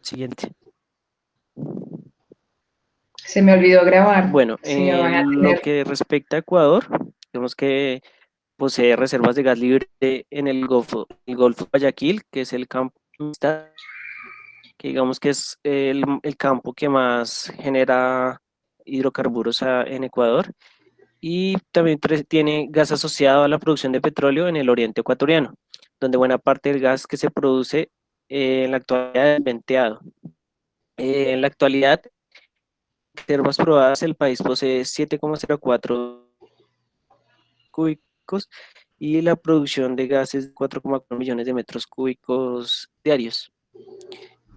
Siguiente. Se me olvidó grabar. Bueno, Si me van a en lo tener. que respecta a Ecuador, vemos que posee reservas de gas libre en el Golfo de Guayaquil, que es el campo, que digamos que es el campo que más genera hidrocarburos en Ecuador. Y también tiene gas asociado a la producción de petróleo en el oriente ecuatoriano, donde buena parte del gas que se produce en la actualidad es venteado. En la actualidad, reservas probadas, el país posee 7,04 cúbicos y la producción de gas es 4,4 millones de metros cúbicos diarios.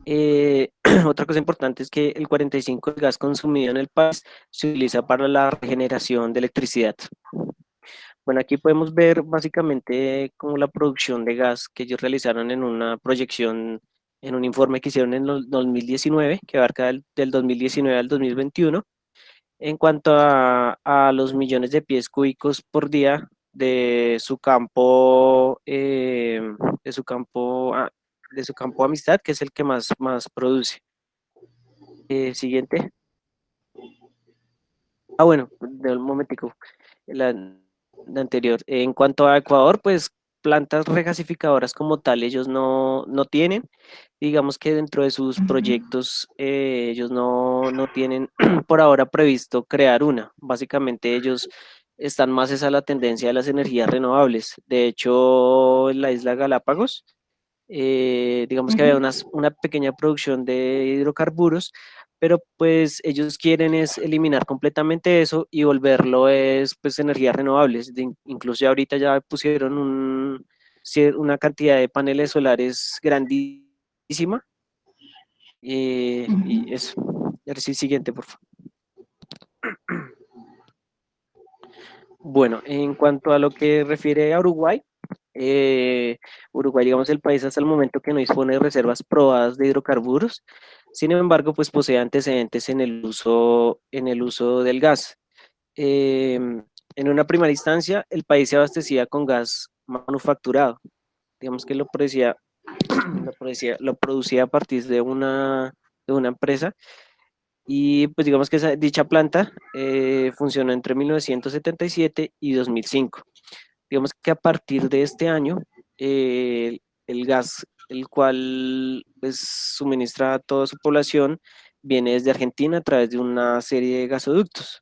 Eh, Otra cosa importante es que el 45% del gas consumido en el país se utiliza para la regeneración de electricidad. Bueno, aquí podemos ver básicamente como la producción de gas que ellos realizaron en una proyección, en un informe que hicieron en el 2019, que abarca del 2019 al 2021, en cuanto a los millones de pies cúbicos por día de su campo, de su campo Amistad, que es el que más produce. Siguiente. Bueno, de un momentico. La anterior. En cuanto a Ecuador, pues plantas regasificadoras como tal, ellos no tienen. Digamos que dentro de sus Ujú, proyectos, ellos no tienen por ahora previsto crear una. Básicamente ellos están más esa la tendencia de las energías renovables. De hecho, en la isla Galápagos, digamos que había ujú. una pequeña producción de hidrocarburos, pero pues ellos quieren es eliminar completamente eso y volverlo es pues energías renovables. Incluso ya ahorita ya pusieron una cantidad de paneles solares grandísima, y eso. A ver si siguiente, por favor. Bueno, en cuanto a lo que refiere a Uruguay, eh, Uruguay, digamos, el país hasta el momento que no dispone de reservas probadas de hidrocarburos. Sin embargo, pues posee antecedentes en el uso del gas. Eh, en una primera instancia, el país se abastecía con gas manufacturado. Digamos que lo producía a partir de una empresa. Y pues digamos que dicha planta funcionó entre 1977 y 2005. Digamos que a partir de este año, el gas, el cual pues, suministra a toda su población, viene desde Argentina a través de una serie de gasoductos.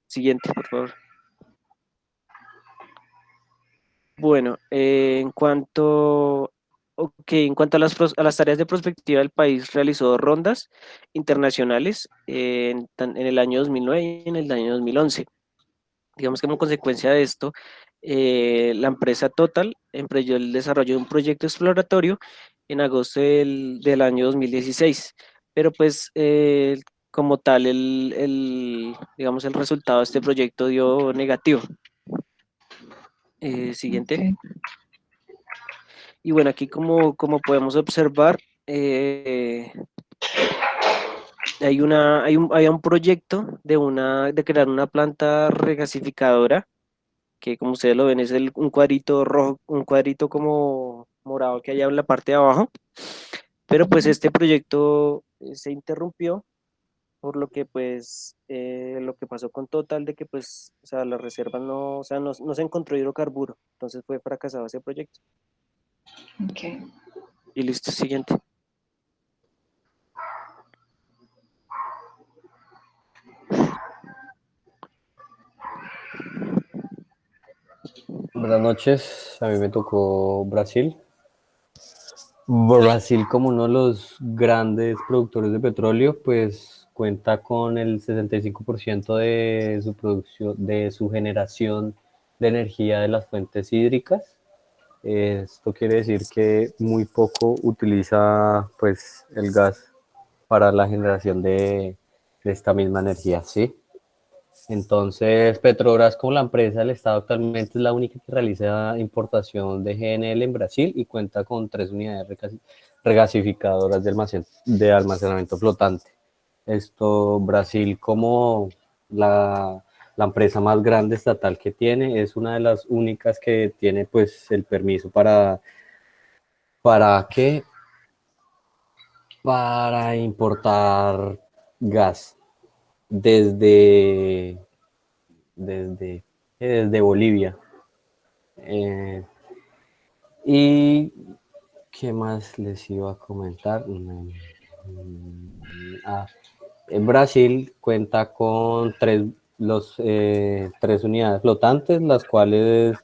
Siguiente, por favor. Bueno, en cuanto a a las tareas de prospectiva, el país realizó rondas internacionales en el año 2009 y en el año 2011. Digamos que como consecuencia de esto, la empresa Total emprendió el desarrollo de un proyecto exploratorio en agosto del año 2016, pero pues como tal digamos, el resultado de este proyecto dio negativo. Siguiente. Ok. Y bueno, aquí como podemos observar, hay un proyecto de crear una planta regasificadora que como ustedes lo ven es un cuadrito rojo, un cuadrito como morado que hay en la parte de abajo, pero pues este proyecto se interrumpió por lo que pues lo que pasó con Total de que pues, o sea, las reservas no, o sea, no se encontró hidrocarburo, entonces fue fracasado ese proyecto. Ok. Y listo, siguiente. Buenas noches, a mí me tocó Brasil. Brasil, como uno de los grandes productores de petróleo, pues cuenta con el 65% de su producción, de su generación de energía de las fuentes hídricas. Esto quiere decir que muy poco utiliza pues el gas para la generación de esta misma energía, ¿sí? Entonces, Petrobras como la empresa del Estado actualmente es la única que realiza importación de GNL en Brasil y cuenta con 3 unidades regasificadoras de almacenamiento flotante. Brasil como la empresa más grande estatal que tiene, es una de las únicas que tiene pues el permiso para que para importar gas desde, desde, desde Bolivia. ¿Y qué más les iba a comentar? Ah, en Brasil cuenta con tres unidades flotantes, las cuales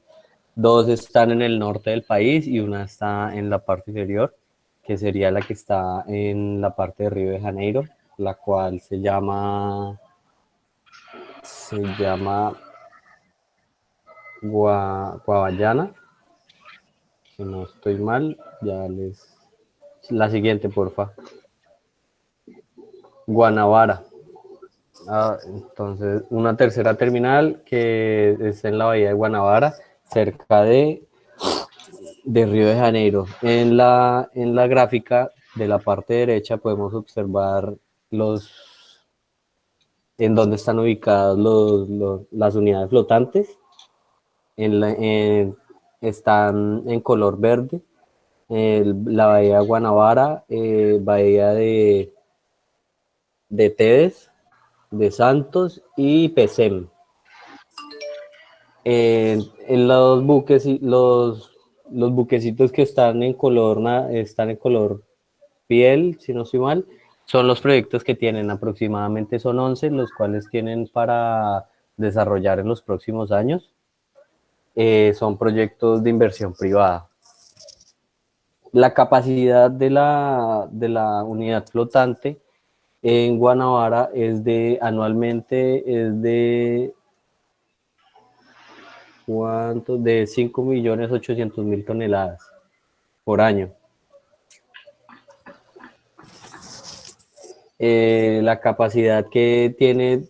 dos están en el norte del país y una está en la parte inferior, que sería la que está en la parte de Río de Janeiro, la cual se llama Guavallana, si no estoy mal, ya les... La siguiente, porfa. Guanabara. Entonces, una tercera terminal que es en la bahía de Guanabara, cerca de Río de Janeiro. En la gráfica de la parte derecha podemos observar en dónde están ubicadas las unidades flotantes. Están en color verde. La bahía de Guanabara, bahía de Tedes, de Santos y Pesem. En los buques y los buquecitos que están en color piel, si no estoy mal, son los proyectos que tienen, aproximadamente son 11, los cuales tienen para desarrollar en los próximos años. Son proyectos de inversión privada. La capacidad de la unidad flotante en Guanabara anualmente es de ¿cuánto? De 5.800.000 toneladas por año. La capacidad que tiene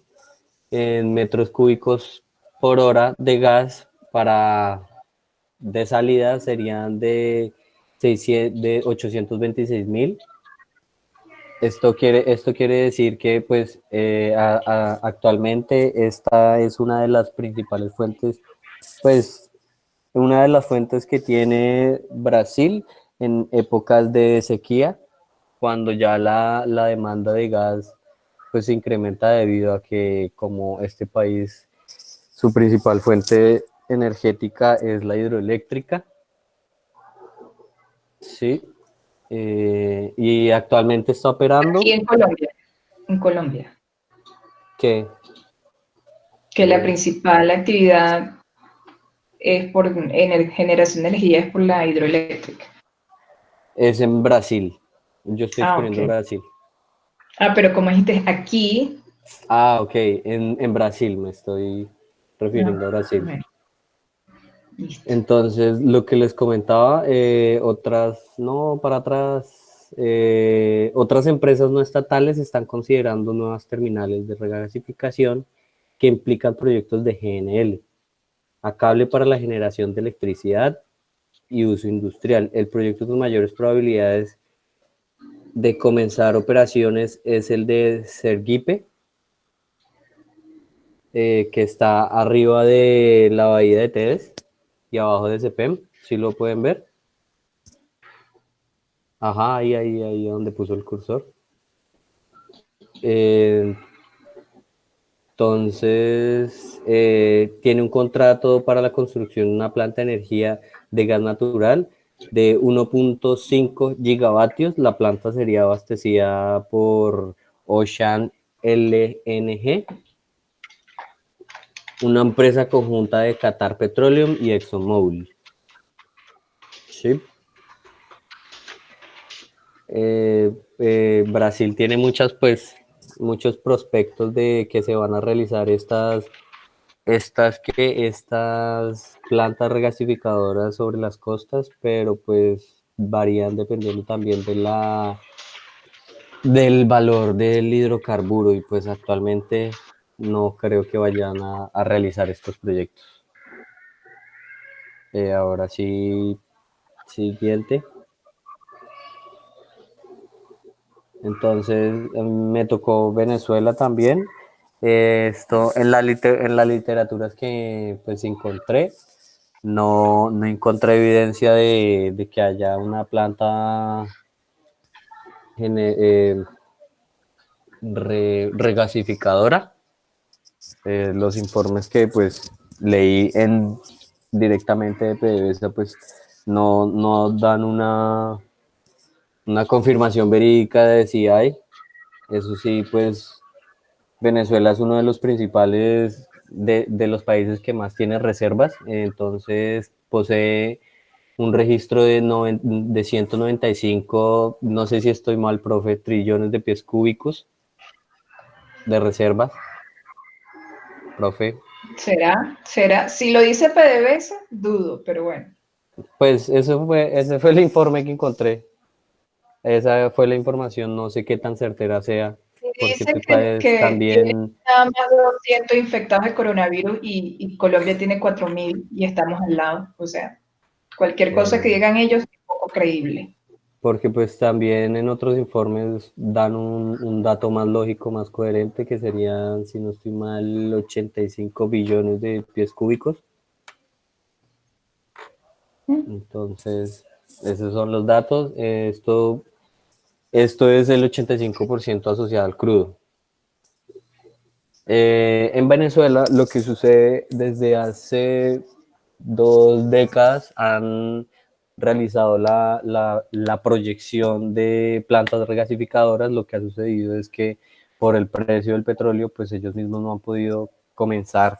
en metros cúbicos por hora de gas de salida serían de 826.000. Esto quiere decir que pues actualmente esta es una de las principales fuentes, pues una de las fuentes que tiene Brasil en épocas de sequía, cuando ya la demanda de gas pues se incrementa debido a que como este país, su principal fuente energética es la hidroeléctrica, sí, y actualmente está Aquí operando, En Colombia, que que la principal actividad es generación de energía es por la hidroeléctrica. es en Brasil, yo estoy Ah, exponiendo ok. Brasil. Ah, pero como dijiste, aquí, Ok, en Brasil me estoy no, refiriendo a Brasil. bueno, listo. Entonces, lo que les comentaba, otras empresas no estatales están considerando nuevas terminales de regasificación que implican proyectos de GNL, a cable para la generación de electricidad y uso industrial. El proyecto con mayores probabilidades de comenzar operaciones es el de Sergipe, que está arriba de la bahía de Tedes y abajo de Cepem, si lo pueden ver. Ajá, ahí donde puso el cursor. Entonces, tiene un contrato para la construcción de una planta de energía de gas natural de 1.5 gigavatios. La planta sería abastecida por Ocean LNG, una empresa conjunta de Qatar Petroleum y ExxonMobil. Sí. Brasil tiene muchos prospectos de que se van a realizar estas plantas regasificadoras sobre las costas, pero pues varían dependiendo también del valor del hidrocarburo y pues actualmente no creo que vayan a realizar estos proyectos. Ahora sí, siguiente. Entonces me tocó Venezuela también. Esto en la literatura que pues encontré, no encontré evidencia de que haya una planta regasificadora. Los informes que pues leí directamente de PDVSA pues no dan una confirmación verídica de si hay. Eso sí, pues Venezuela es uno de los principales de los países que más tiene reservas, entonces posee un registro de 195, no sé si estoy mal, profe, trillones de pies cúbicos de reservas, profe. ¿Será? Si lo dice PDVSA, dudo, pero bueno. Pues ese fue el informe que encontré. Esa fue la información, no sé qué tan certera sea, porque Dice pues, que tiene también, nada más de 200 infectados de coronavirus y Colombia tiene 4.000 y estamos al lado. O sea, cualquier cosa que digan ellos es poco creíble. porque pues también en otros informes dan un dato más lógico, más coherente, que serían, si no estoy mal, 85 billones de pies cúbicos. Entonces, esos son los datos. Esto es el 85% asociado al crudo. En Venezuela, lo que sucede desde hace 2 décadas, han realizado la proyección de plantas regasificadoras. Lo que ha sucedido es que por el precio del petróleo, pues ellos mismos no han podido comenzar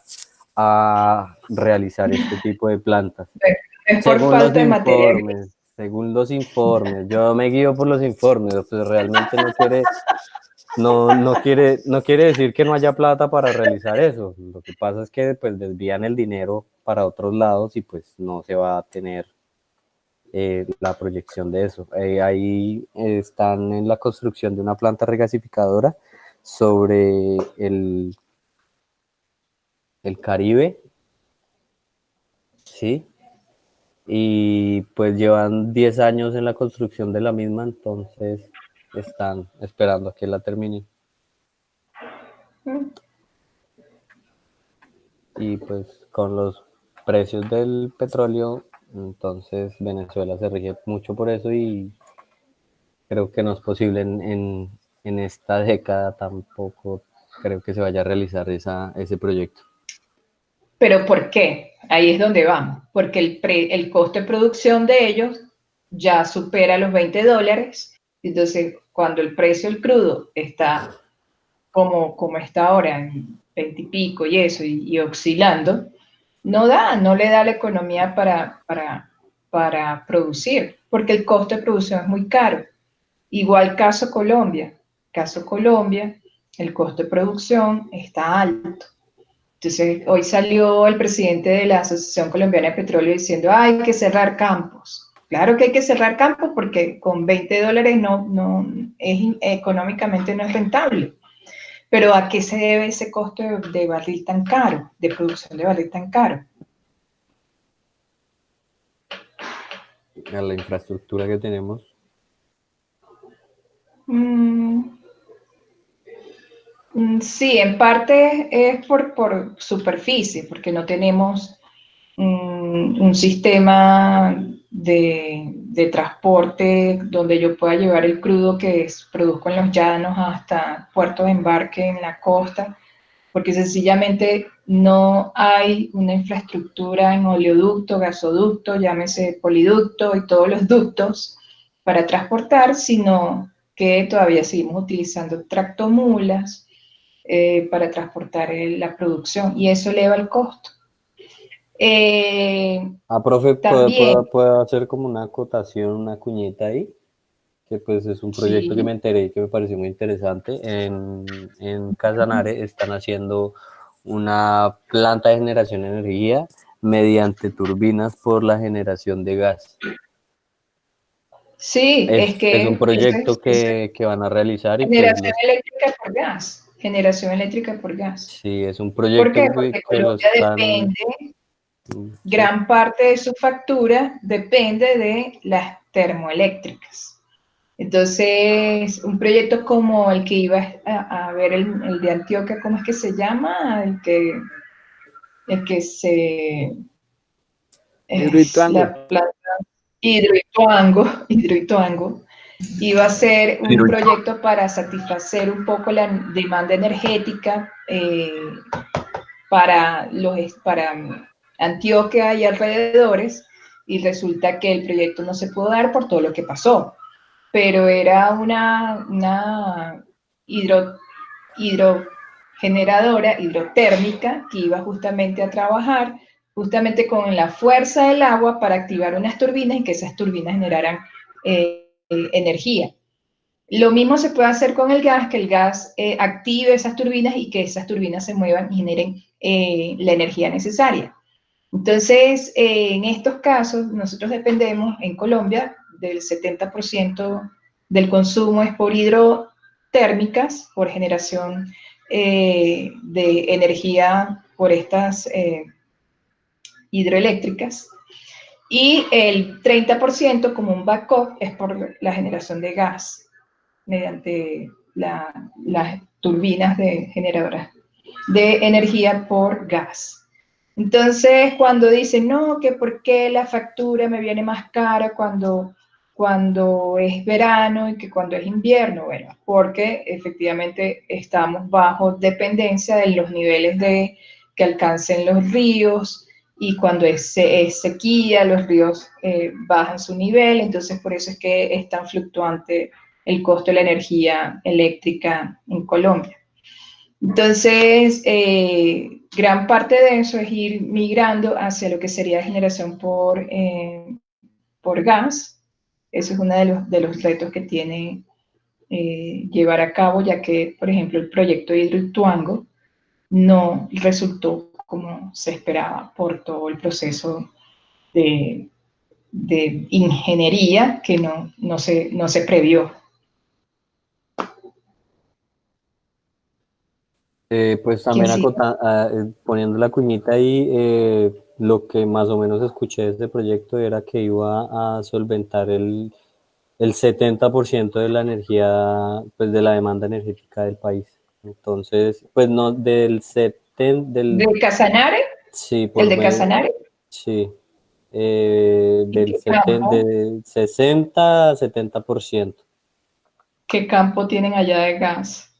a realizar este tipo de plantas. Es por falta de materia gris. Según los informes, yo me guío por los informes, pues realmente no quiere decir que no haya plata para realizar eso. Lo que pasa es que pues desvían el dinero para otros lados y pues no se va a tener la proyección de eso. Ahí están en la construcción de una planta regasificadora sobre el Caribe, ¿sí? Y pues llevan 10 años en la construcción de la misma, entonces están esperando a que la terminen. Y pues con los precios del petróleo, entonces Venezuela se rige mucho por eso y creo que no es posible en esta década, tampoco creo que se vaya a realizar ese proyecto. ¿Pero por qué? Ahí es donde vamos. Porque el costo de producción de ellos ya supera los $20. Entonces, cuando el precio del crudo está como está ahora, en 20 y pico y eso, y oscilando, no le da la economía para producir, porque el costo de producción es muy caro. Igual caso Colombia. Caso Colombia, el costo de producción está alto. Entonces, hoy salió el presidente de la Asociación Colombiana de Petróleo diciendo, hay que cerrar campos. Claro que hay que cerrar campos porque con $20 económicamente no es rentable. Pero ¿a qué se debe ese costo de barril tan caro, de producción de barril tan caro? A la infraestructura que tenemos. Sí, en parte es por superficie, porque no tenemos un sistema de transporte donde yo pueda llevar el crudo que produzco en los llanos hasta puertos de embarque en la costa, porque sencillamente no hay una infraestructura en oleoducto, gasoducto, llámese poliducto y todos los ductos para transportar, sino que todavía seguimos utilizando tractomulas para transportar la producción y eso eleva el costo. Profe, También, ¿puedo hacer como una acotación, una cuñita ahí? Que pues es un proyecto que sí, me enteré y que me pareció muy interesante. En Casanare están haciendo una planta de generación de energía mediante turbinas por la generación de gas. sí, es Es un que proyecto que van a realizar y pues generación eléctrica por gas, generación eléctrica por gas. sí, es un ¿Por proyecto qué? Porque que lo Colombia están... depende, Sí. gran parte de su factura depende de las termoeléctricas. Entonces, un proyecto como el que iba a ver el de Antioquia, ¿cómo es que se llama? El que es Hidroituango. la planta Hidroituango, Iba a ser un Pero proyecto para satisfacer un poco la demanda energética para Antioquia y alrededores, y resulta que el proyecto no se pudo dar por todo lo que pasó. Pero era una hidrogeneradora, hidrotérmica, que iba justamente a trabajar justamente con la fuerza del agua para activar unas turbinas y que esas turbinas generaran energía. Lo mismo se puede hacer con el gas, que el gas active esas turbinas y que esas turbinas se muevan y generen la energía necesaria. Entonces, en estos casos, nosotros dependemos en Colombia del 70% del consumo es por hidrotérmicas, por generación de energía por estas hidroeléctricas, y el 30% como un backup es por la generación de gas mediante las turbinas de generadoras de energía por gas. Entonces, cuando dicen, no, que por qué la factura me viene más cara cuando es verano y que cuando es invierno, bueno, porque efectivamente estamos bajo dependencia de los niveles que alcancen los ríos, y cuando es sequía, los ríos bajan su nivel, entonces por eso es que es tan fluctuante el costo de la energía eléctrica en Colombia. Entonces, gran parte de eso es ir migrando hacia lo que sería generación por gas. Ese es uno de los retos que tiene llevar a cabo, ya que, por ejemplo, el proyecto de Hidroituango no resultó como se esperaba por todo el proceso de ingeniería que no se previó. Pues ¿Quién también sigue? poniendo la cuñita ahí, lo que más o menos escuché de este proyecto era que iba a solventar el 70% de la energía, pues de la demanda energética del país. Entonces, pues no, ¿De Casanare? sí, ¿El por de medio, Casanare? sí, ¿Y qué campo? del 60 a 70%. ¿Qué campo tienen allá de gas?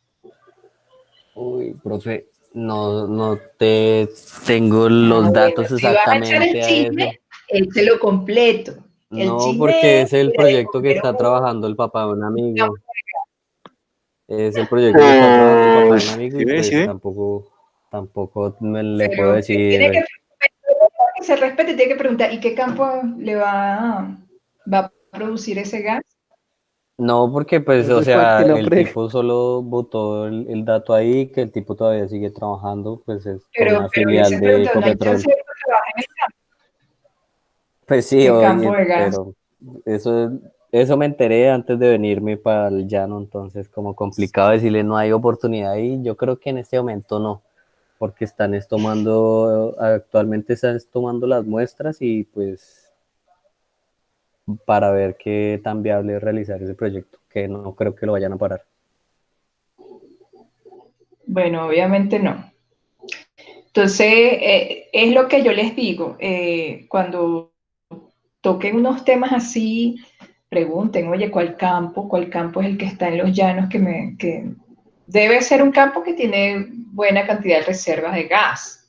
Uy, profe, no te tengo Ah, los bueno, datos si vas a echar el exactamente a chisme, eso. échelo completo. El No, porque chisme es el de proyecto que descubrir está trabajando el papá de un un campo. amigo. Es el proyecto que está trabajando el papá de un amigo ¿sí y ve? ¿Sí pues ve? tampoco me le puedo Pero tiene decir. que se respete, tiene que preguntar, ¿y qué campo va a producir ese gas? No, porque pues, No o le sea, falte el el nombre. tipo solo botó el dato ahí, que el tipo todavía sigue trabajando, pues es por Pero una yo filial se de pregunto, ¿no hay Ecopetrol. chance de que trabaje en el campo? Pues sí, ¿Qué campo oye, de gas? pero eso me enteré antes de venirme para el llano, entonces como complicado decirle no hay oportunidad ahí, yo creo que en este momento no, porque actualmente están tomando las muestras y pues para ver qué tan viable es realizar ese proyecto, que no creo que lo vayan a parar. Bueno, obviamente no. Entonces, es lo que yo les digo, cuando toquen unos temas así, pregunten, oye, cuál campo es el que está en los llanos que debe ser un campo que tiene buena cantidad de reservas de gas,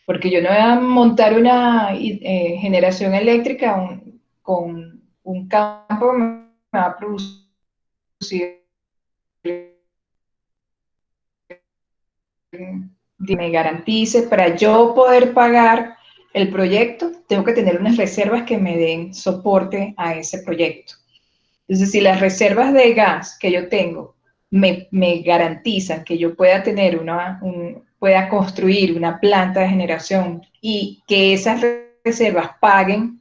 porque yo no voy a montar una generación eléctrica con un campo que me va a producir me garantice, para yo poder pagar el proyecto, tengo que tener unas reservas que me den soporte a ese proyecto. Entonces, si las reservas de gas que yo tengo me garantizan que yo pueda tener pueda construir una planta de generación y que esas reservas paguen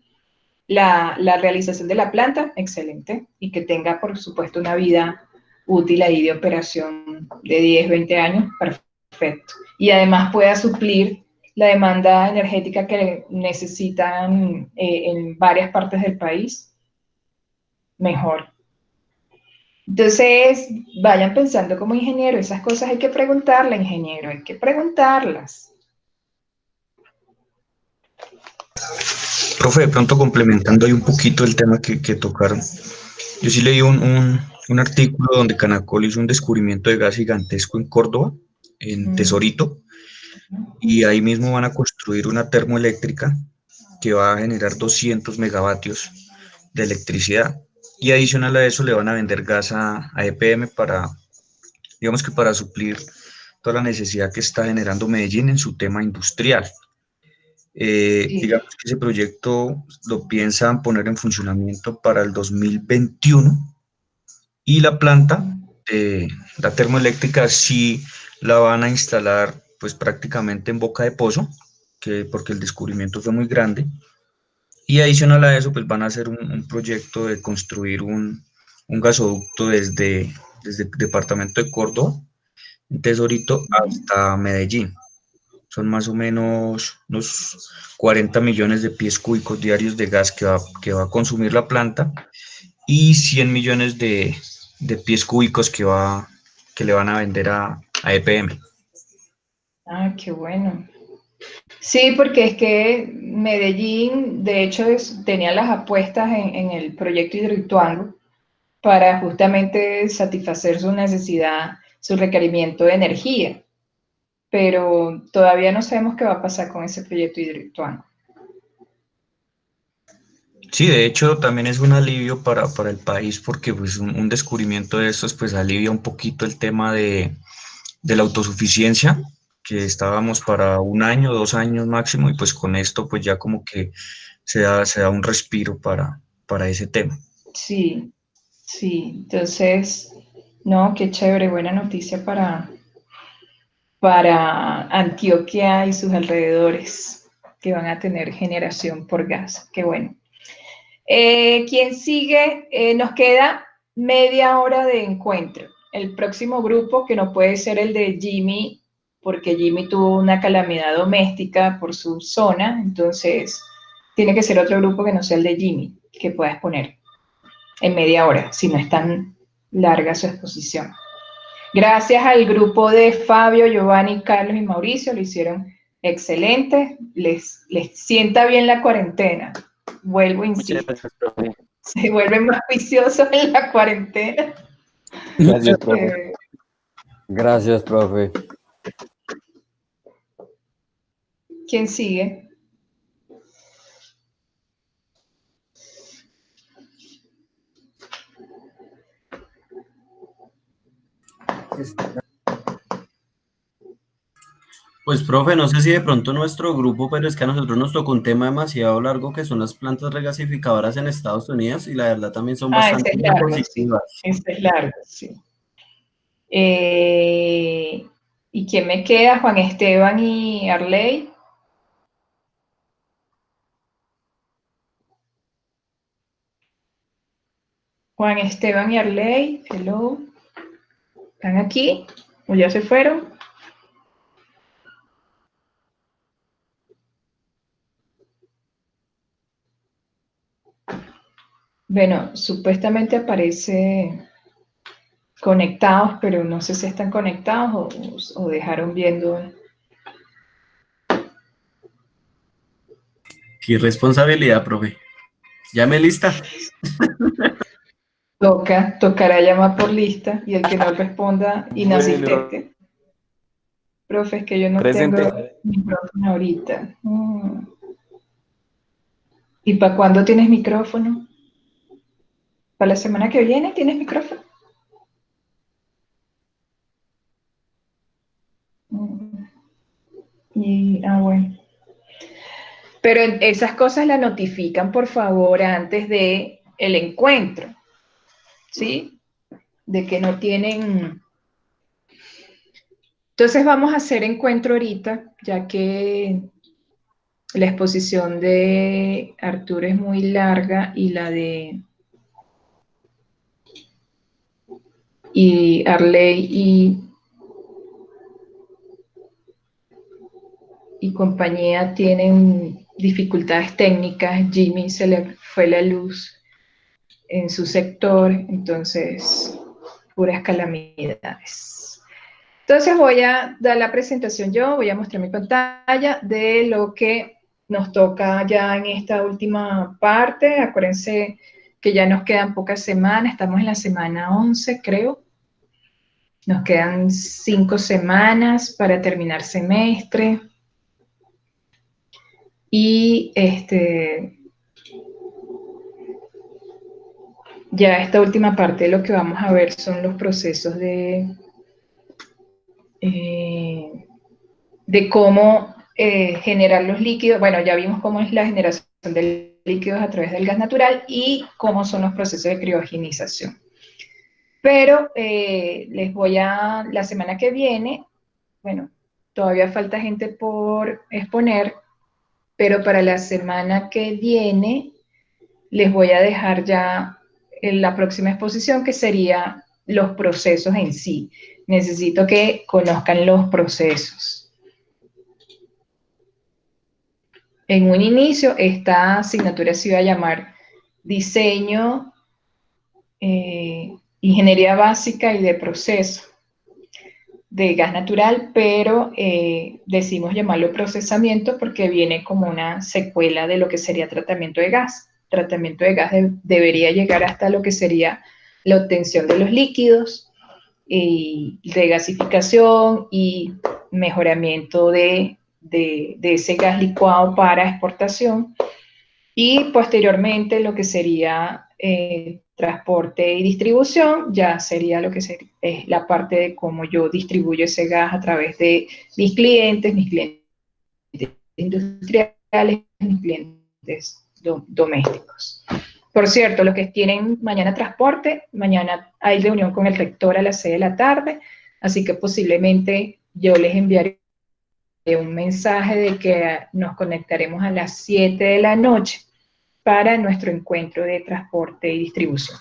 la realización de la planta, excelente, y que tenga, por supuesto, una vida útil ahí de operación de 10, 20 años, perfecto. Y además pueda suplir la demanda energética que necesitan en varias partes del país, mejor. Entonces, vayan pensando como ingeniero, esas cosas hay que preguntarle, ingeniero, hay que preguntarlas. Profe, de pronto complementando ahí un poquito el tema que tocaron. Yo sí leí un artículo donde Canacol hizo un descubrimiento de gas gigantesco en Córdoba, en Tesorito, y ahí mismo van a construir una termoeléctrica que va a generar 200 megavatios de electricidad. Y adicional a eso le van a vender gas a EPM para, digamos que para suplir toda la necesidad que está generando Medellín en su tema industrial. Sí. Digamos que ese proyecto lo piensan poner en funcionamiento para el 2021 y la planta, la termoeléctrica, sí la van a instalar pues prácticamente en boca de pozo, porque el descubrimiento fue muy grande. Y adicional a eso, pues van a hacer un proyecto de construir un gasoducto desde el departamento de Córdoba, en Tesorito, hasta Medellín. Son más o menos unos 40 millones de pies cúbicos diarios de gas que va a consumir la planta y 100 millones de pies cúbicos que le van a vender a EPM. Ah, qué bueno. Sí, porque es que Medellín, de hecho, tenía las apuestas en el proyecto Hidroituango para justamente satisfacer su necesidad, su requerimiento de energía, pero todavía no sabemos qué va a pasar con ese proyecto Hidroituango. Sí, de hecho también es un alivio para el país porque pues un descubrimiento de estos pues alivia un poquito el tema de la autosuficiencia, que estábamos para un año, 2 años máximo, y pues con esto pues ya como que se da un respiro para ese tema. Sí, sí, entonces, no, qué chévere, buena noticia para Antioquia y sus alrededores, que van a tener generación por gas, qué bueno. ¿Quién sigue? Nos queda media hora de encuentro. El próximo grupo, que no puede ser el de Jimmy, porque Jimmy tuvo una calamidad doméstica por su zona, entonces tiene que ser otro grupo que no sea el de Jimmy, que puedas poner en media hora, si no es tan larga su exposición. Gracias al grupo de Fabio, Giovanni, Carlos y Mauricio, lo hicieron excelente, les sienta bien la cuarentena. Vuelvo, Muchas insisto, gracias, profe. se vuelven más viciosos en la cuarentena. Gracias, profe. Eh, Gracias, profe. ¿Quién sigue? Pues, profe, no sé si de pronto nuestro grupo, pero es que a nosotros nos tocó un tema demasiado largo que son las plantas regasificadoras en Estados Unidos y la verdad también son Ah, ese bastante es largo, sí. positivas. Ese es largo, sí. ¿Y quién me queda? Juan Esteban y Arley. Juan Esteban y Arley, hello. ¿Están aquí? ¿O ya se fueron? Bueno, supuestamente aparece conectados, pero no sé si están conectados o dejaron viendo. Qué responsabilidad, profe. ¿Ya me lista? Tocará llamar por lista y el que no responda, Bueno, inasistente. Profe, es que yo no tengo presente. micrófono ahorita. ¿Y para cuándo tienes micrófono? ¿Para la semana que viene tienes micrófono? Bueno. Pero esas cosas las notifican, por favor, antes de el encuentro, ¿sí? De que no tienen. Entonces vamos a hacer encuentro ahorita, ya que la exposición de Arturo es muy larga y la de Arley y compañía tienen dificultades técnicas. Jimmy se le fue la luz en su sector, entonces puras calamidades. Entonces voy a dar la presentación yo, voy a mostrar mi pantalla de lo que nos toca ya en esta última parte. Acuérdense que ya nos quedan pocas semanas, estamos en la semana 11, creo. Nos quedan 5 semanas para terminar semestre. Y ya esta última parte de lo que vamos a ver son los procesos de cómo generar los líquidos. Bueno, ya vimos cómo es la generación de líquidos a través del gas natural y cómo son los procesos de criogenización. Pero la semana que viene, bueno, todavía falta gente por exponer, pero para la semana que viene les voy a dejar ya en la próxima exposición, que sería los procesos en sí. Necesito que conozcan los procesos. En un inicio, esta asignatura se iba a llamar Diseño, Ingeniería Básica y de Proceso de Gas Natural, pero decidimos llamarlo procesamiento porque viene como una secuela de lo que sería tratamiento de gas. Tratamiento de gas debería llegar hasta lo que sería la obtención de los líquidos, de gasificación y mejoramiento de ese gas licuado para exportación, y posteriormente lo que sería transporte y distribución, ya sería lo que es la parte de cómo yo distribuyo ese gas a través de mis clientes industriales, mis clientes domésticos. Por cierto, los que tienen mañana transporte, mañana hay reunión con el rector a las 6 de la tarde, así que posiblemente yo les enviaré un mensaje de que nos conectaremos a las 7 de la noche para nuestro encuentro de transporte y distribución.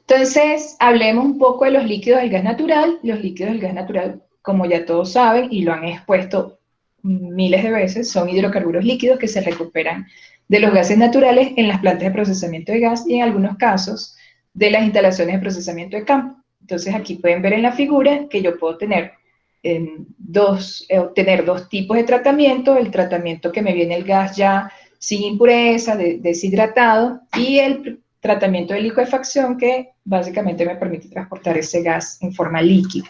Entonces, hablemos un poco de los líquidos del gas natural. Los líquidos del gas natural, como ya todos saben y lo han expuesto miles de veces, son hidrocarburos líquidos que se recuperan de los gases naturales en las plantas de procesamiento de gas y en algunos casos de las instalaciones de procesamiento de campo. Entonces, aquí pueden ver en la figura que yo puedo tener obtener dos tipos de tratamiento: el tratamiento que me viene el gas ya sin impureza, deshidratado, y el tratamiento de licuefacción, que básicamente me permite transportar ese gas en forma líquida.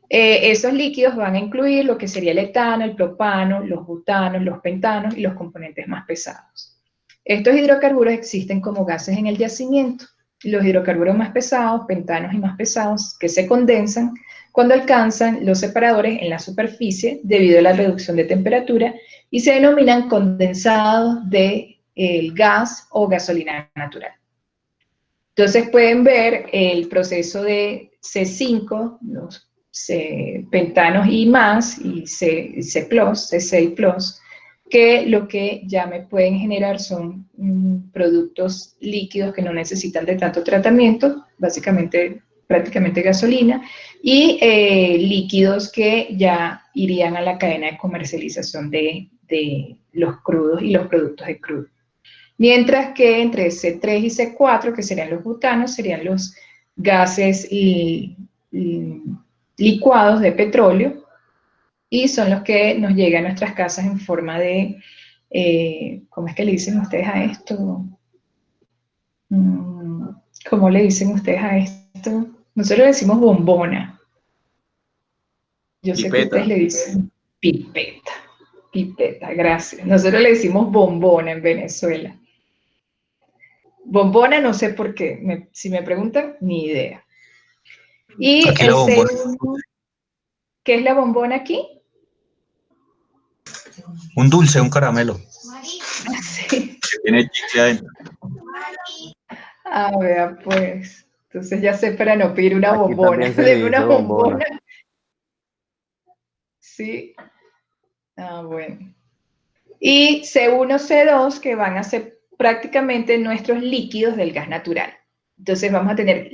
Esos líquidos van a incluir lo que sería el etano, el propano, los butanos, los pentanos y los componentes más pesados. Estos hidrocarburos existen como gases en el yacimiento. Los hidrocarburos más pesados, pentanos y más pesados, que se condensan cuando alcanzan los separadores en la superficie debido a la reducción de temperatura y se denominan condensados del gas o gasolina natural. Entonces pueden ver el proceso de C5, los pentanos y más, y C+, C6+, que lo que ya me pueden generar son productos líquidos que no necesitan de tanto tratamiento, básicamente prácticamente gasolina, y líquidos que ya irían a la cadena de comercialización de los crudos y los productos de crudo. Mientras que entre C3 y C4, que serían los butanos, serían los gases licuados de petróleo, y son los que nos llegan a nuestras casas en forma de, ¿cómo es que le dicen ustedes a esto? ¿Cómo le dicen ustedes a esto? Nosotros le decimos bombona. Yo sé que ustedes le dicen pipeta. Pipeta, gracias. Nosotros le decimos bombona en Venezuela. Bombona no sé por qué. Si me preguntan, ni idea. Y aquí el la bombona. segundo, ¿qué es la bombona aquí? Un dulce, un caramelo. Sí. Que tiene chicle adentro. A ver, pues. Entonces ya sé para no pedir una Aquí bombona. también se le Deme una dice bombona. Sí. Ah, bueno. Y C1, C2, que van a ser prácticamente nuestros líquidos del gas natural. Entonces vamos a tener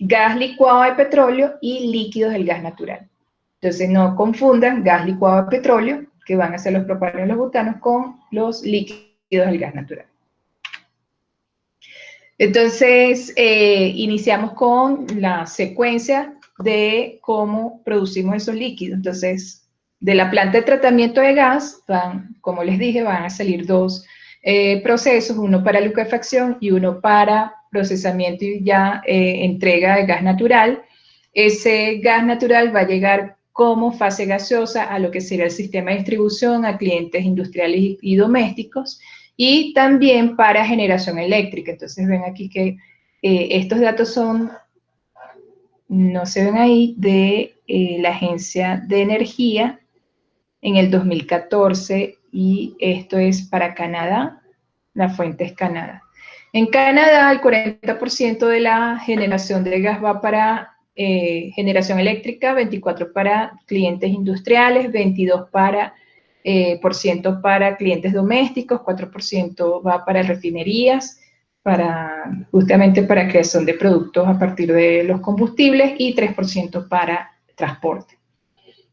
gas licuado de petróleo y líquidos del gas natural. Entonces no confundan gas licuado de petróleo, que van a ser los propanos y los butanos, con los líquidos del gas natural. Entonces, iniciamos con la secuencia de cómo producimos esos líquidos. Entonces, de la planta de tratamiento de gas, como les dije, van a salir dos procesos, uno para liquefacción y uno para procesamiento y ya entrega de gas natural. Ese gas natural va a llegar como fase gaseosa a lo que sería el sistema de distribución, a clientes industriales y domésticos, y también para generación eléctrica. Entonces ven aquí que estos datos no se ven ahí, de la Agencia de Energía en el 2014, y esto es para Canadá, la fuente es Canadá. En Canadá, el 40% de la generación de gas va para generación eléctrica, 24% para clientes industriales, 22% para clientes domésticos, 4% va para refinerías, justamente para creación de productos a partir de los combustibles, y 3% para transporte.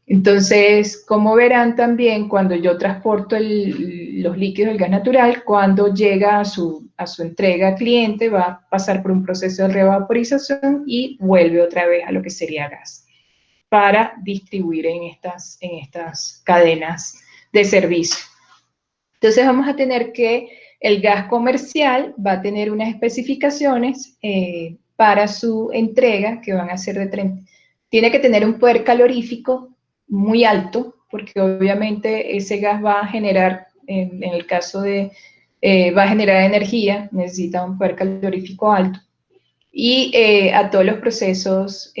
Entonces, como verán también, cuando yo transporto los líquidos del gas natural, cuando llega a su entrega al cliente, va a pasar por un proceso de revaporización y vuelve otra vez a lo que sería gas, para distribuir en estas cadenas de servicio. Entonces vamos a tener que el gas comercial va a tener unas especificaciones para su entrega, que van a ser de 30. Tiene que tener un poder calorífico muy alto, porque obviamente ese gas va a generar, en el caso de, va a generar energía, necesita un poder calorífico alto. Y a todos los procesos,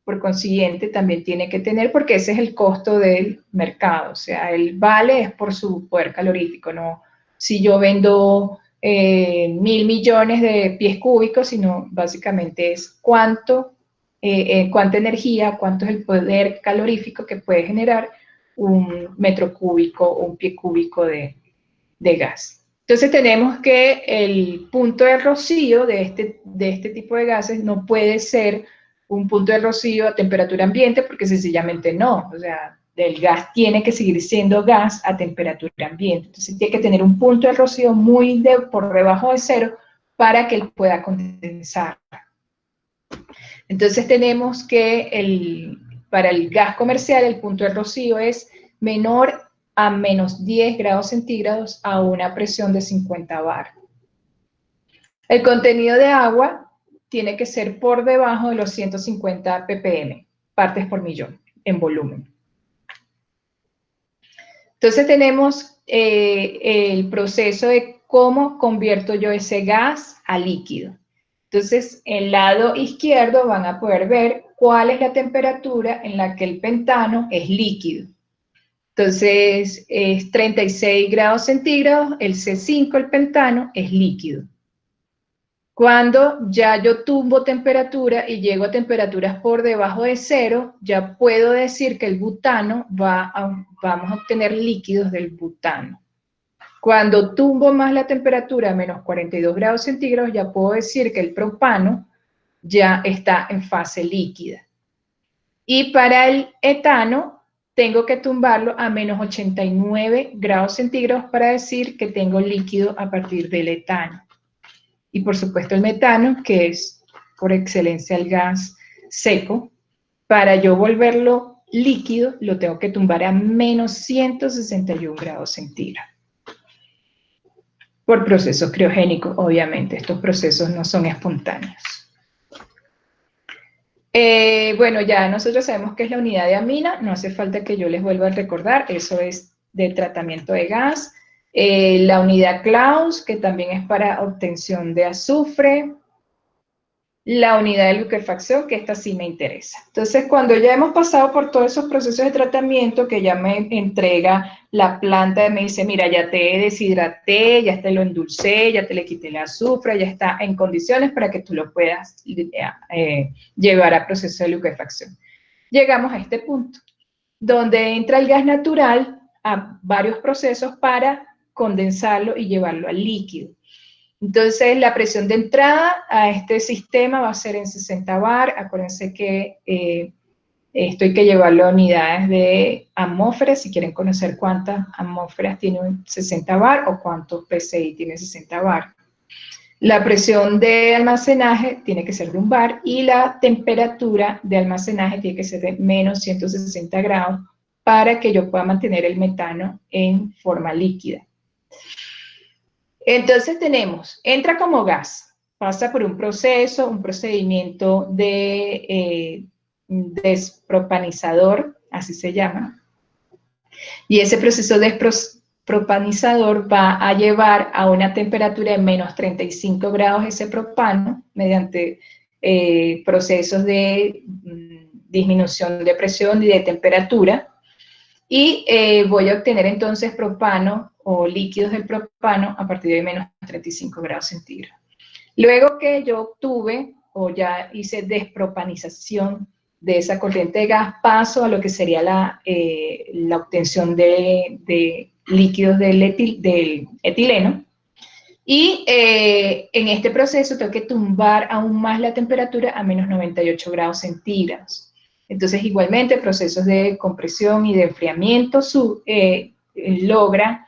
por consiguiente, también tiene que tener, porque ese es el costo del mercado, o sea, el vale es por su poder calorífico, no si yo vendo 1.000 millones de pies cúbicos, sino básicamente es cuánta energía, cuánto es el poder calorífico que puede generar un metro cúbico o un pie cúbico de gas. Entonces tenemos que el punto de rocío de este tipo de gases no puede ser un punto de rocío a temperatura ambiente, porque sencillamente no, o sea, el gas tiene que seguir siendo gas a temperatura ambiente. Entonces tiene que tener un punto de rocío muy por debajo de cero para que él pueda condensar. Entonces tenemos que para el gas comercial el punto de rocío es menor a menos 10 grados centígrados a una presión de 50 bar. El contenido de agua tiene que ser por debajo de los 150 ppm, partes por millón, en volumen. Entonces tenemos el proceso de cómo convierto yo ese gas a líquido. Entonces, en el lado izquierdo van a poder ver cuál es la temperatura en la que el pentano es líquido. Entonces, es 36 grados centígrados, el C5, el pentano, es líquido. Cuando ya yo tumbo temperatura y llego a temperaturas por debajo de cero, ya puedo decir que el butano vamos a obtener líquidos del butano. Cuando tumbo más la temperatura, menos 42 grados centígrados, ya puedo decir que el propano ya está en fase líquida. Y para el etano, tengo que tumbarlo a menos 89 grados centígrados para decir que tengo líquido a partir del etano. Y por supuesto el metano, que es por excelencia el gas seco, para yo volverlo líquido, lo tengo que tumbar a menos 161 grados centígrados. Por procesos criogénicos, obviamente, estos procesos no son espontáneos. Bueno, ya nosotros sabemos qué es la unidad de amina, no hace falta que yo les vuelva a recordar, eso es de tratamiento de gas. La unidad Claus, que también es para obtención de azufre. La unidad de liquefacción, que esta sí me interesa. Entonces, cuando ya hemos pasado por todos esos procesos de tratamiento, que ya me entrega la planta, me dice, mira, ya te deshidraté, ya te lo endulcé, ya te le quité el azufre, ya está en condiciones para que tú lo puedas llevar a proceso de liquefacción. Llegamos a este punto, donde entra el gas natural a varios procesos para condensarlo y llevarlo al líquido. Entonces, la presión de entrada a este sistema va a ser en 60 bar. Acuérdense que esto hay que llevarlo a unidades de atmósferas. Si quieren conocer cuántas atmósferas tiene un 60 bar o cuántos PSI tiene 60 bar. La presión de almacenaje tiene que ser de 1 bar y la temperatura de almacenaje tiene que ser de menos 160 grados para que yo pueda mantener el metano en forma líquida. Entonces entra como gas, pasa por un proceso, un procedimiento de despropanizador, así se llama, y ese proceso despropanizador va a llevar a una temperatura de menos 35 grados ese propano mediante procesos de disminución de presión y de temperatura, y voy a obtener entonces propano o líquidos del propano a partir de menos 35 grados centígrados. Luego que yo obtuve o ya hice despropanización de esa corriente de gas, paso a lo que sería la obtención de líquidos del etileno. Y en este proceso tengo que tumbar aún más la temperatura a menos 98 grados centígrados. Entonces, igualmente, procesos de compresión y de enfriamiento logra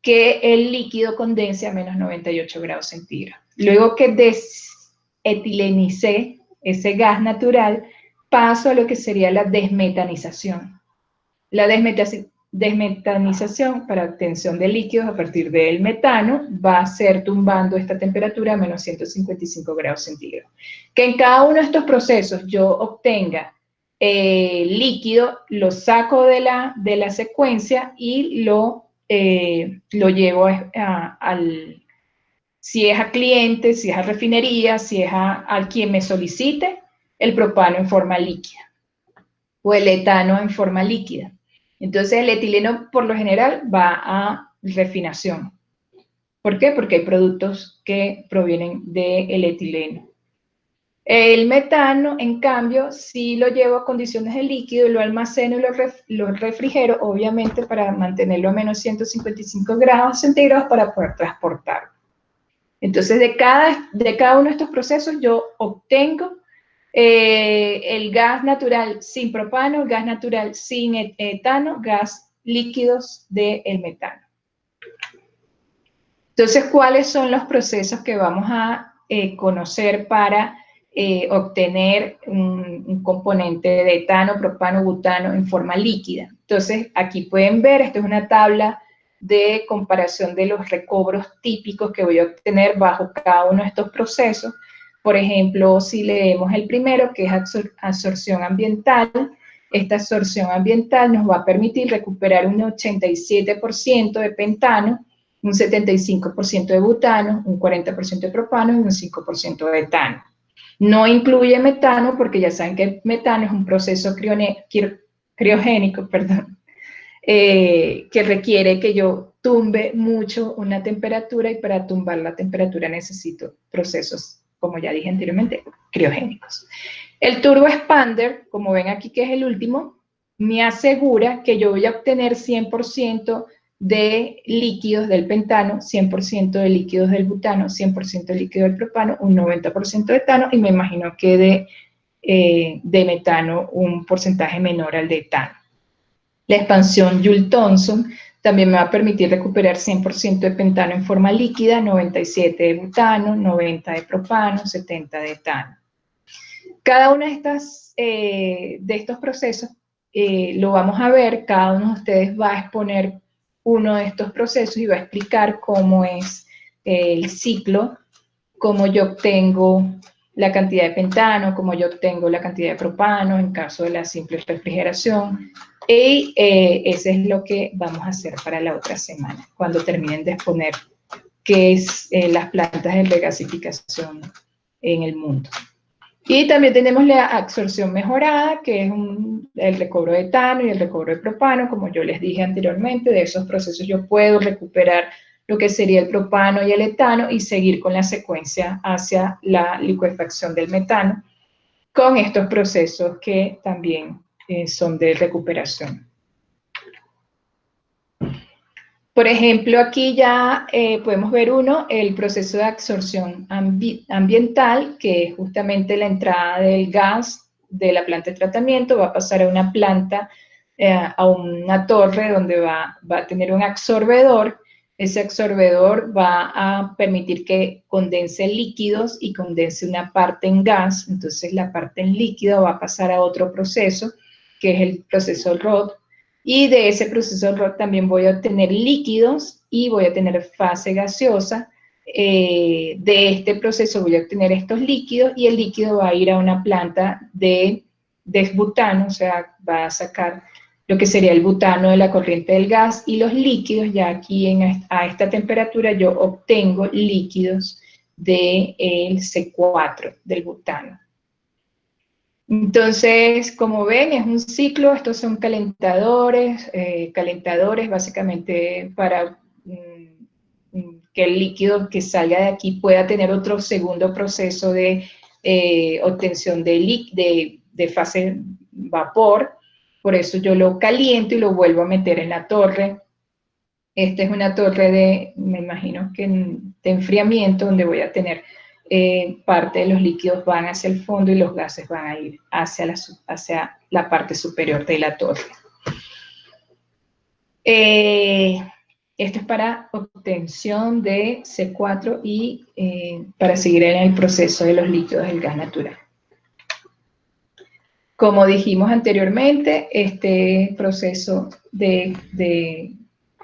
que el líquido condense a menos 98 grados centígrados. Luego que desetilinicé ese gas natural, paso a lo que sería la desmetanización. La desmetanización para obtención de líquidos a partir del metano va a ser tumbando esta temperatura a menos 155 grados centígrados. Que en cada uno de estos procesos yo obtenga líquido, lo saco de la secuencia y lo llevo si es a cliente, si es a refinería, si es a quien me solicite el propano en forma líquida o el etano en forma líquida. Entonces el etileno por lo general va a refinación. ¿Por qué? Porque hay productos que provienen del etileno. El metano, en cambio, sí lo llevo a condiciones de líquido, lo almaceno y lo refrigero, obviamente para mantenerlo a menos 155 grados centígrados para poder transportarlo. Entonces, de cada uno de estos procesos yo obtengo el gas natural sin propano, gas natural sin etano, gas líquidos del metano. Entonces, ¿cuáles son los procesos que vamos a conocer para obtener un componente de etano, propano, butano en forma líquida? Entonces, aquí pueden ver, esta es una tabla de comparación de los recobros típicos que voy a obtener bajo cada uno de estos procesos. Por ejemplo, si leemos el primero, que es absorción ambiental, esta absorción ambiental nos va a permitir recuperar un 87% de pentano, un 75% de butano, un 40% de propano y un 5% de etano. No incluye metano porque ya saben que el metano es un proceso criogénico, que requiere que yo tumbe mucho una temperatura, y para tumbar la temperatura necesito procesos, como ya dije anteriormente, criogénicos. El Turbo Expander, como ven aquí que es el último, me asegura que yo voy a obtener 100% de líquidos del pentano, 100% de líquidos del butano, 100% de líquido del propano, un 90% de etano, y me imagino que de metano un porcentaje menor al de etano. La expansión Joule-Thomson también me va a permitir recuperar 100% de pentano en forma líquida, 97 de butano, 90 de propano, 70 de etano. Cada uno de estos procesos lo vamos a ver, cada uno de ustedes va a exponer uno de estos procesos y va a explicar cómo es el ciclo, cómo yo obtengo la cantidad de pentano, cómo yo obtengo la cantidad de propano en caso de la simple refrigeración. Y eso es lo que vamos a hacer para la otra semana, cuando terminen de exponer qué es las plantas de regasificación en el mundo. Y también tenemos la absorción mejorada, que es el recobro de etano y el recobro de propano. Como yo les dije anteriormente, de esos procesos yo puedo recuperar lo que sería el propano y el etano y seguir con la secuencia hacia la licuefacción del metano con estos procesos que también son de recuperación. Por ejemplo, aquí ya podemos ver el proceso de absorción ambiental, que es justamente la entrada del gas de la planta de tratamiento, va a pasar a una planta, a una torre donde va a tener un absorbedor. Ese absorbedor va a permitir que condense líquidos y condense una parte en gas, entonces la parte en líquido va a pasar a otro proceso, que es el proceso ROD. Y de ese proceso ROD también voy a obtener líquidos y voy a tener fase gaseosa. De este proceso voy a obtener estos líquidos y el líquido va a ir a una planta de desbutano, o sea, va a sacar lo que sería el butano de la corriente del gas, y los líquidos, ya aquí a esta temperatura yo obtengo líquidos del C4, del butano. Entonces, como ven, es un ciclo, estos son calentadores básicamente para que el líquido que salga de aquí pueda tener otro segundo proceso de obtención de fase vapor. Por eso yo lo caliento y lo vuelvo a meter en la torre. Esta es una torre me imagino que de enfriamiento, donde voy a tener parte de los líquidos van hacia el fondo y los gases van a ir hacia la parte superior de la torre. Esto es para obtención de C4 y para seguir en el proceso de los líquidos del gas natural. Como dijimos anteriormente, este proceso de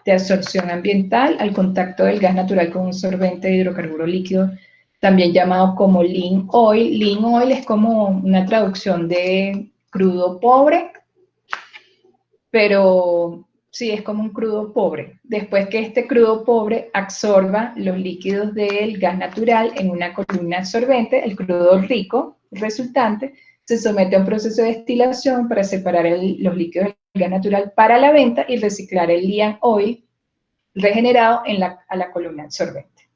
absorción ambiental al contacto del gas natural con un sorbente de hidrocarburo líquido, también llamado como lean oil. Lean oil es como una traducción de crudo pobre, pero sí, es como un crudo pobre. Después que este crudo pobre absorba los líquidos del gas natural en una columna absorbente, el crudo rico resultante se somete a un proceso de destilación para separar los líquidos del gas natural para la venta y reciclar el lean oil regenerado a la columna absorbente.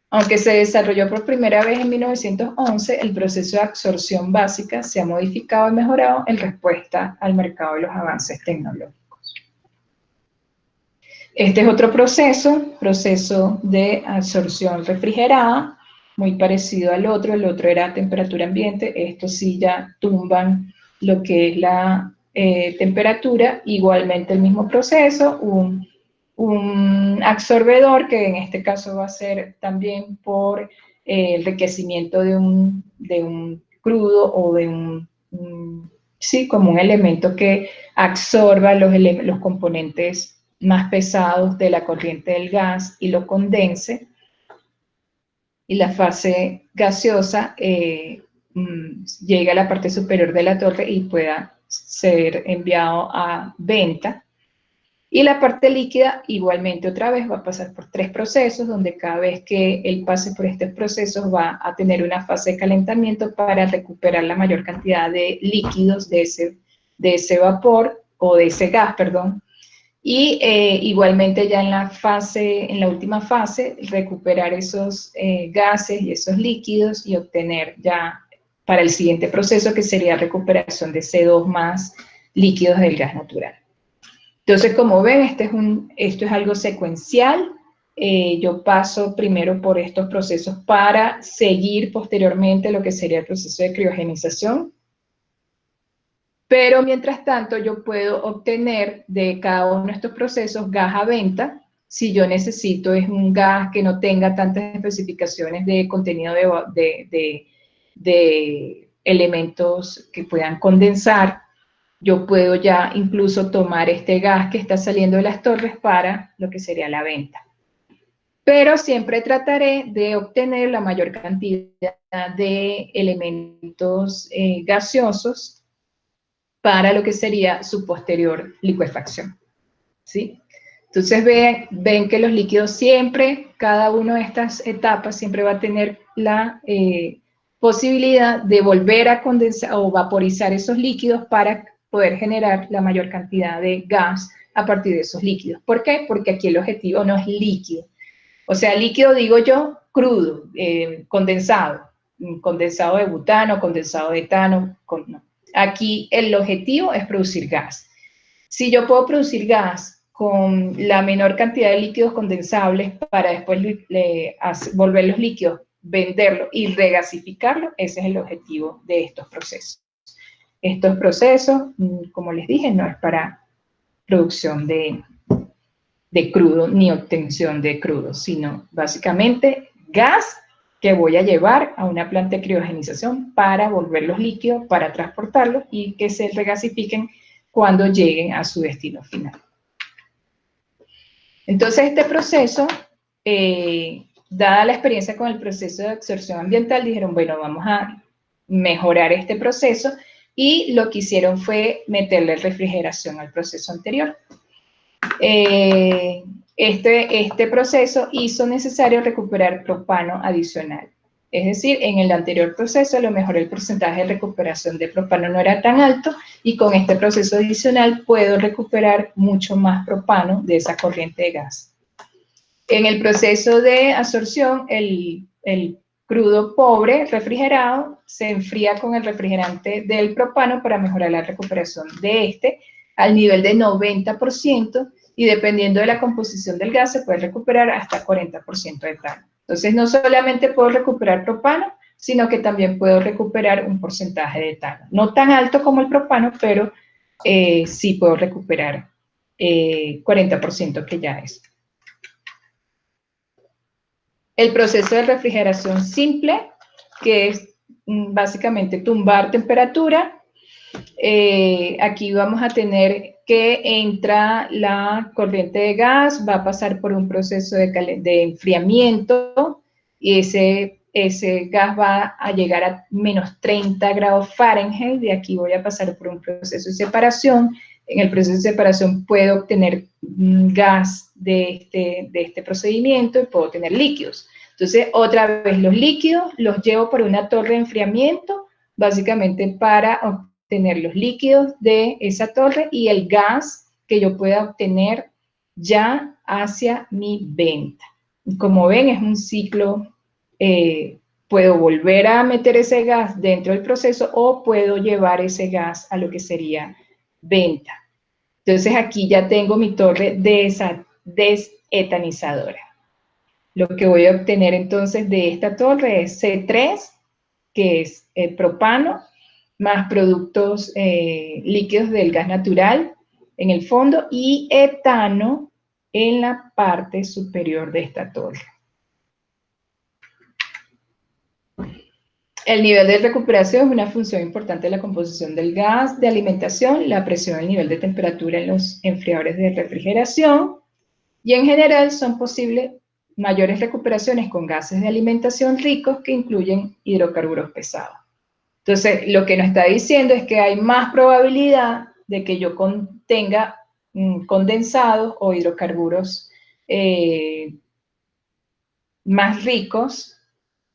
Aunque se desarrolló por primera vez en 1911, el proceso de absorción básica se ha modificado y mejorado en respuesta al mercado y los avances tecnológicos. Este es otro proceso de absorción refrigerada, muy parecido al otro. El otro era a temperatura ambiente, estos sí ya tumban lo que es la temperatura. Igualmente el mismo proceso, un absorbedor, que en este caso va a ser también por enriquecimiento de un crudo o de sí, como un elemento que absorba los componentes más pesados de la corriente del gas y lo condense. Y la fase gaseosa llega a la parte superior de la torre y pueda ser enviado a venta. Y la parte líquida, igualmente otra vez, va a pasar por 3 procesos, donde cada vez que él pase por estos procesos va a tener una fase de calentamiento para recuperar la mayor cantidad de líquidos de ese vapor, o de ese gas, perdón. Y igualmente ya en la última fase, recuperar esos gases y esos líquidos y obtener ya para el siguiente proceso, que sería recuperación de CO2 más líquidos del gas natural. Entonces, como ven, esto es algo secuencial. Yo paso primero por estos procesos para seguir posteriormente lo que sería el proceso de criogenización. Pero mientras tanto, yo puedo obtener de cada uno de estos procesos gas a venta. Si yo necesito es un gas que no tenga tantas especificaciones de contenido de elementos que puedan condensar, yo puedo ya incluso tomar este gas que está saliendo de las torres para lo que sería la venta. Pero siempre trataré de obtener la mayor cantidad de elementos gaseosos para lo que sería su posterior licuefacción, ¿sí? Entonces ven que los líquidos siempre, cada una de estas etapas siempre va a tener la posibilidad de volver a condensar o vaporizar esos líquidos para poder generar la mayor cantidad de gas a partir de esos líquidos. ¿Por qué? Porque aquí el objetivo no es líquido. O sea, líquido digo yo, crudo, condensado de butano, condensado de etano, no. Aquí el objetivo es producir gas. Si yo puedo producir gas con la menor cantidad de líquidos condensables para después volver los líquidos, venderlo y regasificarlo, ese es el objetivo de estos procesos. Estos procesos, como les dije, no es para producción de crudo ni obtención de crudo, sino básicamente gas que voy a llevar a una planta de criogenización para volver los líquidos, para transportarlos y que se regasifiquen cuando lleguen a su destino final. Entonces, este proceso, dada la experiencia con el proceso de absorción ambiental, dijeron, bueno, vamos a mejorar este proceso, y lo que hicieron fue meterle refrigeración al proceso anterior. Este proceso hizo necesario recuperar propano adicional. Es decir, en el anterior proceso a lo mejor el porcentaje de recuperación de propano no era tan alto, y con este proceso adicional puedo recuperar mucho más propano de esa corriente de gas. En el proceso de absorción, el crudo pobre refrigerado se enfría con el refrigerante del propano para mejorar la recuperación de este al nivel de 90%, y dependiendo de la composición del gas se puede recuperar hasta 40% de etano. Entonces, no solamente puedo recuperar propano, sino que también puedo recuperar un porcentaje de etano. No tan alto como el propano, pero sí puedo recuperar 40%, que ya es. El proceso de refrigeración simple, que es básicamente tumbar temperatura. Aquí vamos a tener que entra la corriente de gas, va a pasar por un proceso de enfriamiento, y ese gas va a llegar a menos 30 grados Fahrenheit. De aquí voy a pasar por un proceso de separación. En el proceso de separación puedo obtener gas de este procedimiento, y puedo obtener líquidos. Entonces, otra vez, los líquidos los llevo por una torre de enfriamiento, básicamente para obtener los líquidos de esa torre y el gas que yo pueda obtener ya hacia mi venta. Como ven, es un ciclo. Puedo volver a meter ese gas dentro del proceso, o puedo llevar ese gas a lo que sería venta. Entonces, aquí ya tengo mi torre desetanizadora. Lo que voy a obtener entonces de esta torre es C3, que es propano, más productos líquidos del gas natural en el fondo, y etano en la parte superior de esta torre. El nivel de recuperación es una función importante de la composición del gas de alimentación, la presión, el nivel de temperatura en los enfriadores de refrigeración, y en general son posibles mayores recuperaciones con gases de alimentación ricos que incluyen hidrocarburos pesados. Entonces, lo que nos está diciendo es que hay más probabilidad de que yo tenga condensados o hidrocarburos más ricos,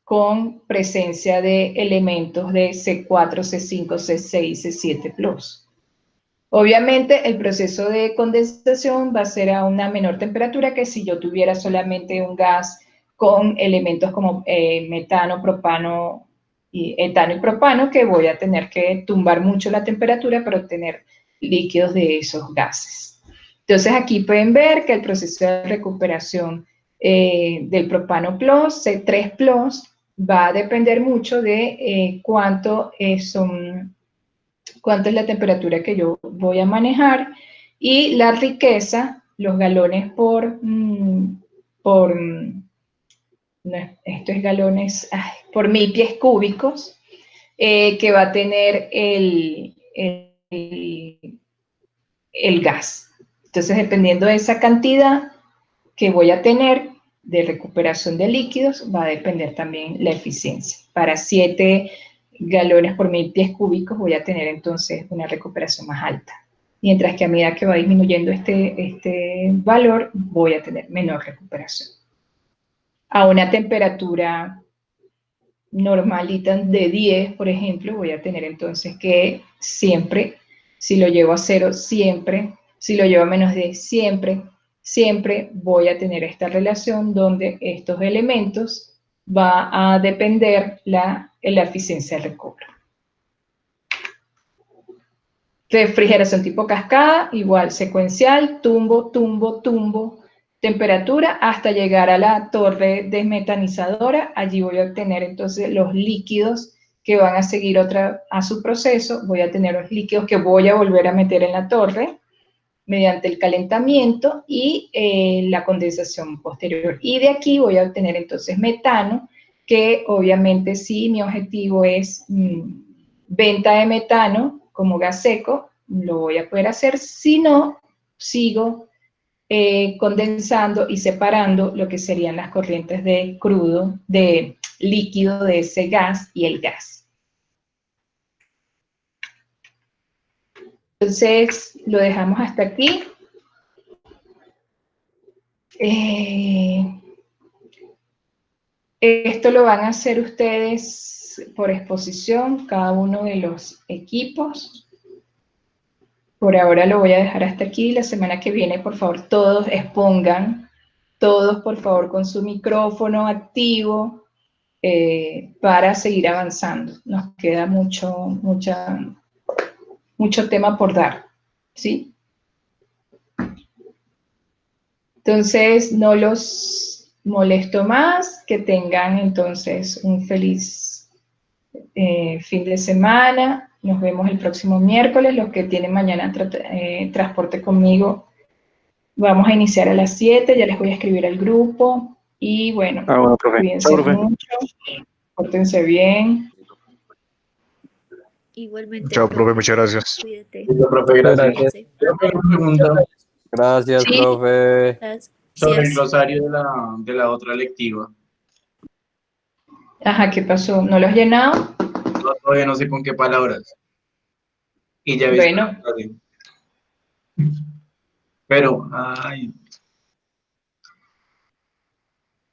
con presencia de elementos de C4, C5, C6, C7+. Obviamente, el proceso de condensación va a ser a una menor temperatura que si yo tuviera solamente un gas con elementos como metano, propano, etano y propano, que voy a tener que tumbar mucho la temperatura para obtener líquidos de esos gases. Entonces, aquí pueden ver que el proceso de recuperación del propano plus, C3+, va a depender mucho de cuánto es la temperatura que yo voy a manejar, y la riqueza, los galones esto es galones, por 1000 pies cúbicos, que va a tener el gas. Entonces, dependiendo de esa cantidad que voy a tener de recuperación de líquidos, va a depender también la eficiencia. Para 7 galones por 1000 pies cúbicos voy a tener entonces una recuperación más alta. Mientras que a medida que va disminuyendo este valor, voy a tener menor recuperación. A una temperatura normalita de 10, por ejemplo, voy a tener entonces que siempre, si lo llevo a 0, siempre, si lo llevo a menos de siempre voy a tener esta relación donde estos elementos va a depender la eficiencia del recobro. Refrigeración tipo cascada, igual secuencial, tumbo, temperatura hasta llegar a la torre desmetanizadora. Allí voy a obtener entonces los líquidos que van a seguir a su proceso. Voy a tener los líquidos que voy a volver a meter en la torre mediante el calentamiento y la condensación posterior. Y de aquí voy a obtener entonces metano, que obviamente si mi objetivo es venta de metano como gas seco, lo voy a poder hacer. Si no, sigo condensando y separando lo que serían las corrientes de crudo, de líquido de ese gas y el gas. Entonces, lo dejamos hasta aquí. Esto lo van a hacer ustedes por exposición, cada uno de los equipos. Por ahora lo voy a dejar hasta aquí. La semana que viene, por favor, todos expongan, todos, por favor, con su micrófono activo para seguir avanzando. Nos queda mucho tema por dar, ¿sí? Entonces, no los molesto más, que tengan entonces un feliz fin de semana. Nos vemos el próximo miércoles. Los que tienen mañana transporte conmigo, vamos a iniciar a las 7, ya les voy a escribir al grupo. Y bueno, Bueno, profe. cuídense Chao, profe. mucho, pórtense bien. Igualmente, Chao, profe, muchas gracias. cuídate. Profe, gracias. Cuídense. Yo tengo una pregunta Gracias, Sí. profe. Gracias. sobre el glosario de la otra lectiva. Ajá, ¿qué pasó? ¿No lo has llenado? No, todavía no sé con qué palabras. Y ya he visto. Bueno. Pero, ay.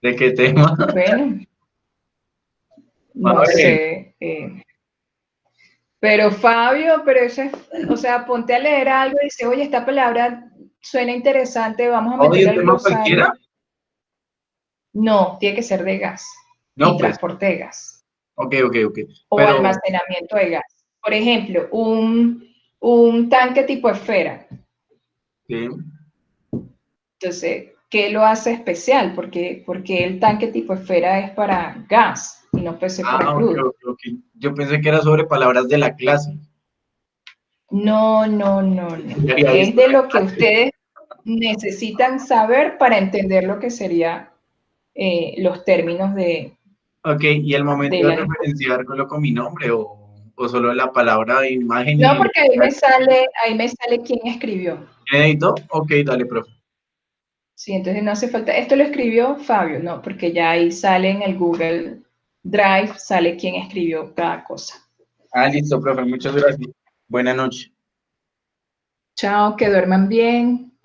¿De qué tema? Bueno, A no ver. sé. Pero Fabio, pero eso es, o sea, ponte a leer algo y dice, oye, esta palabra suena interesante, vamos a ¿Oye, meterla el al tema glosario. cualquiera? No, tiene que ser de gas No, y pues. transporte de gas Ok. o Pero, almacenamiento de gas. Por ejemplo, un tanque tipo esfera. sí. Entonces, ¿qué lo hace especial? Porque el tanque tipo esfera es para gas y no puede ser para crudo. Ok. Yo pensé que era sobre palabras de la clase. No. Ya había Es visto de la lo que clase. ustedes necesitan saber para entender lo que sería los términos de Ok, y el momento de la... referenciar coloco mi nombre o solo la palabra imagen No, y porque ahí me sale quién escribió. edito. Ok, dale, profe. Sí, entonces no hace falta. Esto lo escribió Fabio, no, porque ya ahí sale en el Google Drive, sale quién escribió cada cosa. Listo, profe, muchas gracias. Buenas noches. Chao, que duerman bien.